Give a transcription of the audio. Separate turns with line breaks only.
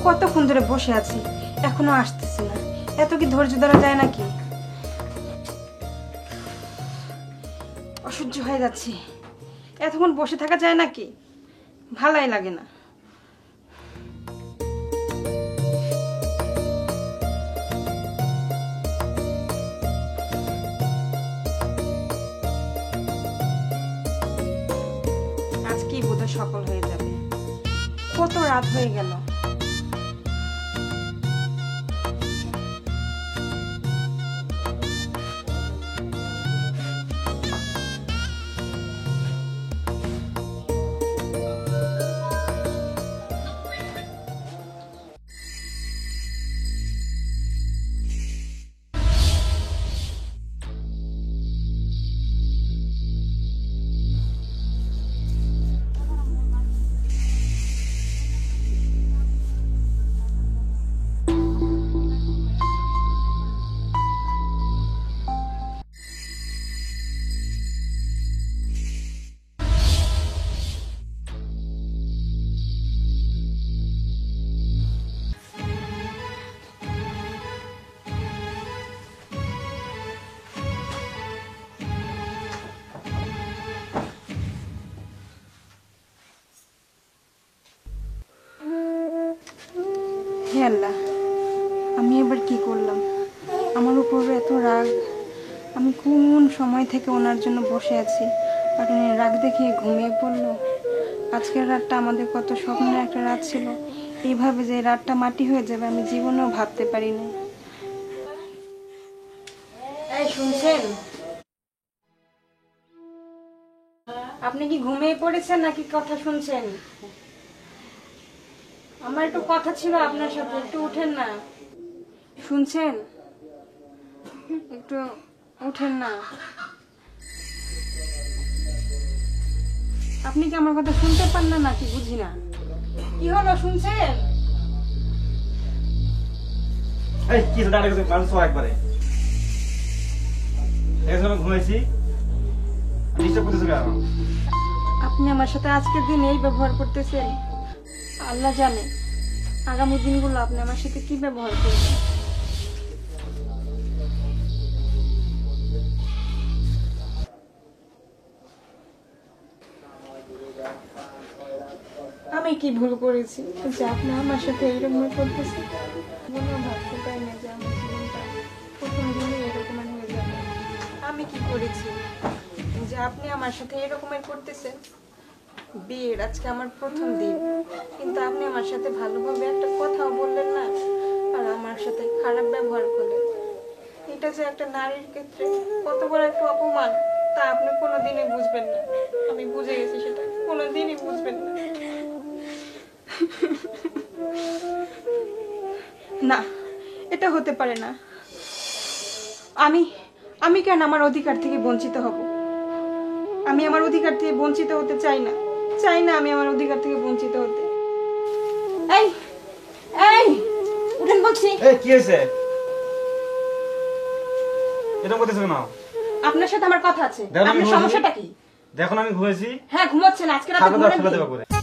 কতক্ষণ ধরে বসে আছি, এখনো আসতেছে না। এত কি ধৈর্য ধরা যায় নাকি? অসহ্য হয়ে যাচ্ছে। এতক্ষণ বসে থাকা যায় নাকি? ভালোই লাগে না। আজকেই বোধহয় সফল হয়ে যাবে। কত রাত হয়ে গেল। হে আল্লাহ, আমি এবার কি করলাম? আমার উপর এত রাগ। আমি কোন সময় থেকে ওনার জন্য বসে আছি, আর উনি রাগ দেখিয়ে ঘুমিয়ে পড়লো। আজকের রাতটা আমাদের কত স্বপ্নের একটা রাত ছিল। এইভাবে যে রাতটা মাটি হয়ে যাবে আমি জীবনেও ভাবতে পারি না। এই শুনছেন? আপনি কি ঘুমিয়ে পড়েছেন নাকি কথা শুনছেন? আমার একটু কথা ছিল আপনার সাথে, একটু উঠেন না। শুনছেন? একটু উঠেন না। আপনি কি আমার কথা শুনতে পান না নাকি বুঝি না। কি হলো, শুনছেন?
এই কি দাঁড়া গেছে মানুষ একবারে এখানে ঘুমাইছি ডিস্টার্ব করতেছ কেন?
আপনি আমার সাথে আজকের দিন এই ব্যবহার করতেছেন। আল্লাহ জানে আগামী দিনগুলো আপনি আমার সাথে কি ব্যবহার করবেন। আমি কি ভুল করেছি যে আপনি আমার সাথে এরকম করতেছেন? ভাবতে পারি না যে আমার জীবনটা প্রথম দিনে এরকমের হয়ে যাবে। আমি কি করেছি যে আপনি আমার সাথে এরকমের করতেছেন? বিয়ের আজকে আমার প্রথম দিন, কিন্তু আপনি আমার সাথে ভালোভাবে একটা কথাও বললেন না, আর আমার সাথে খারাপ ব্যবহার করলেন। এটা যে একটা নারীর ক্ষেত্রে কত বড় একটা অপমান তা আপনি কোনোদিনই বুঝবেন না। আমি বুঝে গেছি সেটা কোনোদিনই বুঝবেন না। না, এটা হতে পারে না। আমি কেন আমার অধিকার থেকে বঞ্চিত হব? আমি আমার অধিকার থেকে বঞ্চিত হতে চাই না। আমি আমার অধিকার থেকে বঞ্চিত হতে। এই এই উঠেন বলছি।
এই কি হয়েছে? এটা বলতেছ কেন?
আপনার সাথে আমার কথা আছে। আপনার সমস্যাটা কি?
দেখুন আমি ঘুমাইছি।
হ্যাঁ ঘুমাচ্ছেন, আজকে রাতে ঘুমাচ্ছেন।